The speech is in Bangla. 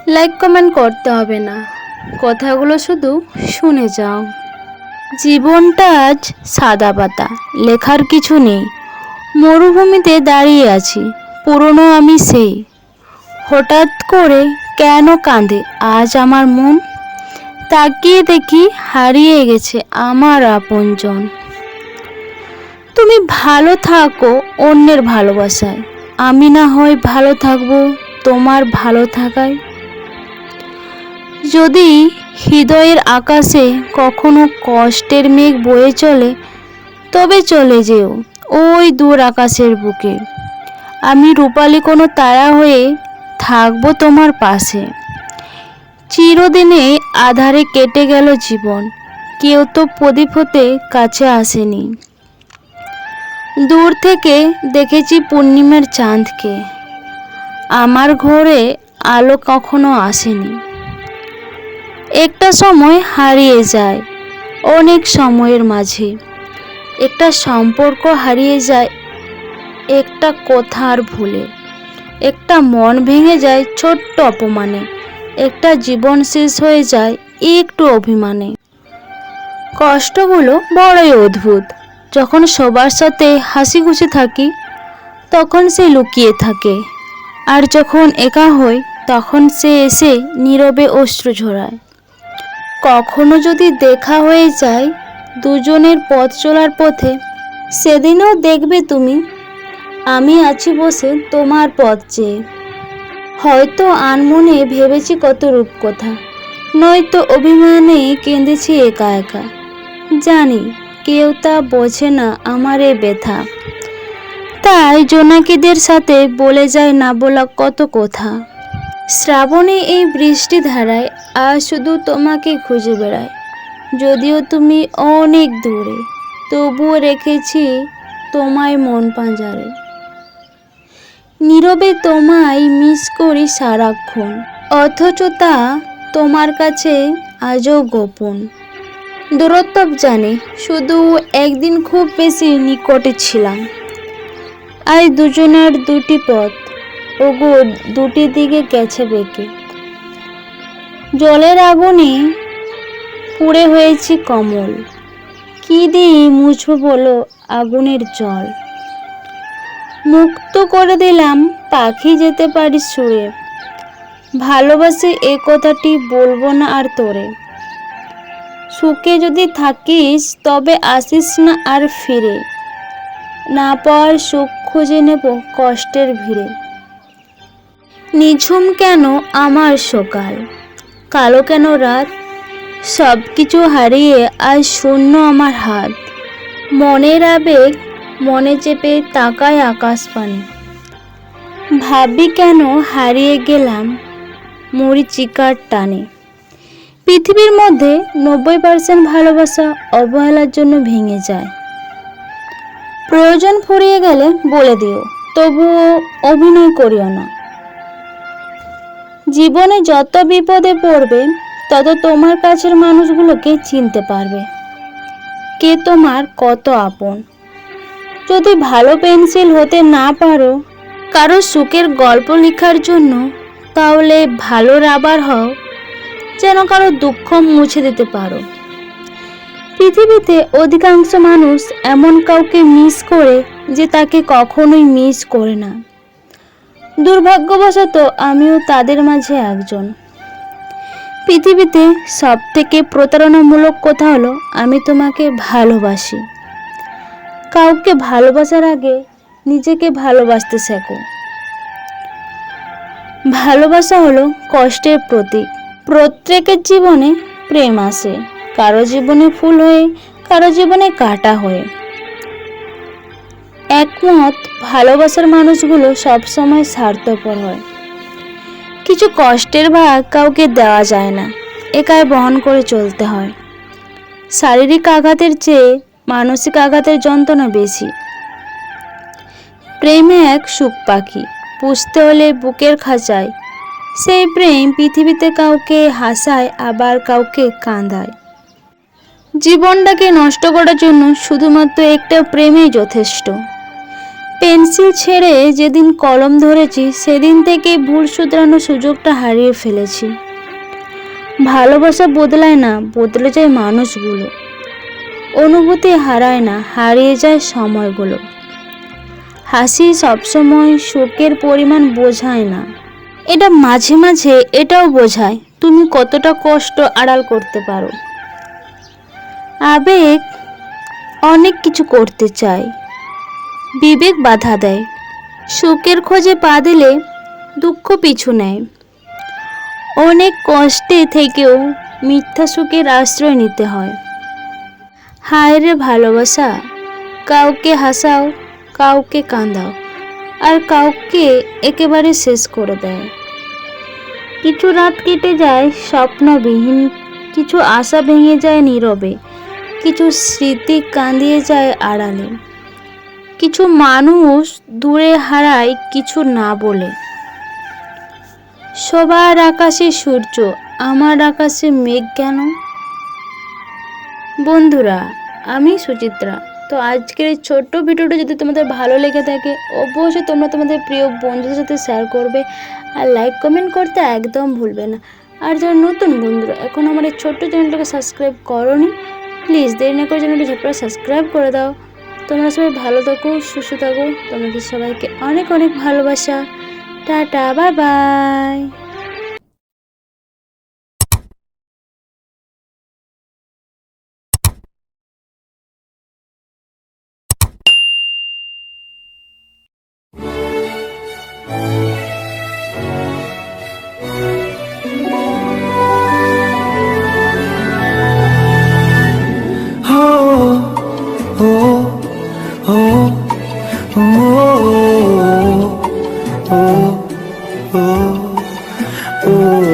লাইক কমেন্ট করতে হবে না, কথাগুলো শুধু শুনে যাও। জীবনটা আজ সাদা পাতা, লেখার কিছু নেই। মরুভূমিতে দাঁড়িয়ে আছি, পুরনো আমি সেই। হঠাৎ করে কেন কাঁদে আজ আমার মন? তাকিয়ে দেখি হারিয়ে গেছে আমার আপনজন। তুমি ভালো থাকো অন্যের ভালোবাসায়, আমি না হয় ভালো থাকবো তোমার ভালো থাকায়। যদি হৃদয়ের আকাশে কখনো কষ্টের মেঘ বয়ে চলে, তবে চলে যেও ওই দূর আকাশের বুকে। আমি রূপালী কোনো তারা হয়ে থাকবো তোমার পাশে। চিরদিনে আধারে কেটে গেল জীবন, কেউ তো প্রদীপ হতে কাছে আসেনি। দূর থেকে দেখেছি পূর্ণিমার চাঁদকে, আমার ঘরে আলো কখনো আসেনি। একটা সময় হারিয়ে যায় অনেক সময়ের মাঝে, একটা সম্পর্ক হারিয়ে যায় একটা কথার ভুলে, একটা মন ভেঙে যায় ছোট্ট অপমানে, একটা জীবন শেষ হয়ে যায় একটু অভিমানে। কষ্টগুলো বড়ই অদ্ভুত, যখন সবার সাথে হাসি খুশি থাকি তখন সে লুকিয়ে থাকে, আর যখন একা হই তখন সে এসে নীরবে অশ্রু ঝরায়। কখনো যদি দেখা হয়ে যায় দুজনের পথ চলার পথে, সেদিনও দেখবে তুমি আমি আছি বসে তোমার পথ চেয়ে। হয়তো আনমনে ভেবেছি কত রূপকথা, নয়তো অভিমানে কেঁদেছি একা একা। জানি কেউ তা বোঝে না আমার এই ব্যথা, তাই জোনাকিদের সাথে বলে যায় না বলা কত কথা। শ্রাবণে এই বৃষ্টি ধারায় আজ শুধু তোমাকে খুঁজে বেড়ায়। যদিও তুমি অনেক দূরে, তবুও রেখেছি তোমায় মন পাঁজারে। নীরবে তোমায় মিস করি সারাক্ষণ, অথচ তা তোমার কাছে আজও গোপন। দূরত্ব জানি, শুধু একদিন খুব বেশি নিকটে ছিলাম। আজ দুজনের দুটি পথ, ওগো দুটি দিকে গেছে বেঁকে। জলের আগুনে পুড়ে হয়েছি কমল, কি দিয়ে মুছবো বলো আগুনের জল। মুক্ত করে দিলাম পাখি যেতে পারি সুরে, ভালোবাসি এ কথাটি বলবো না আর তোরে। সুখে যদি থাকিস তবে আসিস না আর ফিরে, না পাওয়ার সুখ খুঁজে নেব কষ্টের ভিড়ে। নিঝুম কেন আমার সকাল, কালো কেন রাত, সব কিছু হারিয়ে আজ শূন্য আমার হাত। মনের আবেগ মনে চেপে তাকায় আকাশ পানে, ভাবি কেন হারিয়ে গেলাম মরীচিকার টানে। পৃথিবীর মধ্যে 90% ভালোবাসা অবহেলার জন্য ভেঙে যায়। প্রয়োজন ফুরিয়ে গেলে বলে দিও, তবুও অভিনয় করিও না। জীবনে যত বিপদে পড়বে তত তোমার কাছের মানুষগুলোকে চিনতে পারবে কে তোমার কত আপন। যদি ভালো পেন্সিল হতে না পারো কারো সুখের গল্প লেখার জন্য, তাহলে ভালো রাবার হও যেন কারো দুঃখ মুছে দিতে পারো। পৃথিবীতে অধিকাংশ মানুষ এমন কাউকে মিস করে যে তাকে কখনোই মিস করে না। দুর্ভাগ্যবশত আমিও তাদের মাঝে একজন। পৃথিবীতে সব থেকে প্রতারণামূলক কথা হলো আমি তোমাকে ভালোবাসি। কাউকে ভালোবাসার আগে নিজেকে ভালোবাসতে শেখো। ভালোবাসা হলো কষ্টের প্রতীক। প্রত্যেকের জীবনে প্রেম আসে, কারো জীবনে ফুল হয়ে, কারো জীবনে কাঁটা হয়ে। একমত ভালোবাসার মানুষগুলো সবসময় স্বার্থপর হয়। কিছু কষ্টের ভাগ কাউকে দেওয়া যায় না, একাই বহন করে চলতে হয়। শারীরিক আঘাতের চেয়ে মানসিক আঘাতের যন্ত্রণা বেশি। প্রেমে এক সুখ পাখি, পুষতে হলে বুকের খাঁচায়। সেই প্রেম পৃথিবীতে কাউকে হাসায় আবার কাউকে কাঁদায়। জীবনটাকে নষ্ট করার জন্য শুধুমাত্র একটা প্রেমই যথেষ্ট। পেন্সিল ছেড়ে যেদিন কলম ধরেছি সেদিন থেকে ভুল শুধরানোর সুযোগটা হারিয়ে ফেলেছি। ভালোবাসা বদলায় না, বদলে যায় মানুষগুলো। অনুভূতি হারায় না, হারিয়ে যায় সময়গুলো। হাসি সবসময় সুখের পরিমাণ বোঝায় না, এটা মাঝে মাঝে এটাও বোঝায় তুমি কতটা কষ্ট আড়াল করতে পারো। আবেগ অনেক কিছু করতে চায়, বিবেক বাধা দেয়। সুখের খোঁজে পা দিলে দুঃখ পিছু নেয়। অনেক কষ্টে থেকেও মিথ্যা সুখের আশ্রয় নিতে হয়। হায় রে ভালোবাসা, কাউকে হাসাও, কাউকে কাঁদাও, আর কাউকে একেবারে শেষ করে দেয়। কিছু রাত কেটে যায় স্বপ্নবিহীন, কিছু আশা ভেঙে যায় নীরবে, কিছু স্মৃতি কাঁদিয়ে যায় আড়ালে, কিছু মানুষ দূরে হারায় কিছু না বলে। সবার আকাশে সূর্য, আমার আকাশে মেঘ কেন? বন্ধুরা, আমি সুচিত্রা। তো আজকের এই ছোট্ট ভিডিওটা যদি তোমাদের ভালো লেগে থাকে অবশ্যই তোমরা তোমাদের প্রিয় বন্ধুদের সাথে শেয়ার করবে, আর লাইক কমেন্ট করতে একদম ভুলবে না। আর যারা নতুন বন্ধুরা এখন আমার এই ছোট্ট চ্যানেলটাকে সাবস্ক্রাইব করোনি, প্লিজ দেরি না করে চ্যানেলটি ঝটপট সাবস্ক্রাইব করে দাও। তোমরা সবাই ভালো থাকো, সুস্থ থাকো। তোমাদের সবাইকে অনেক অনেক ভালোবাসা। Tata, bye bye. Oh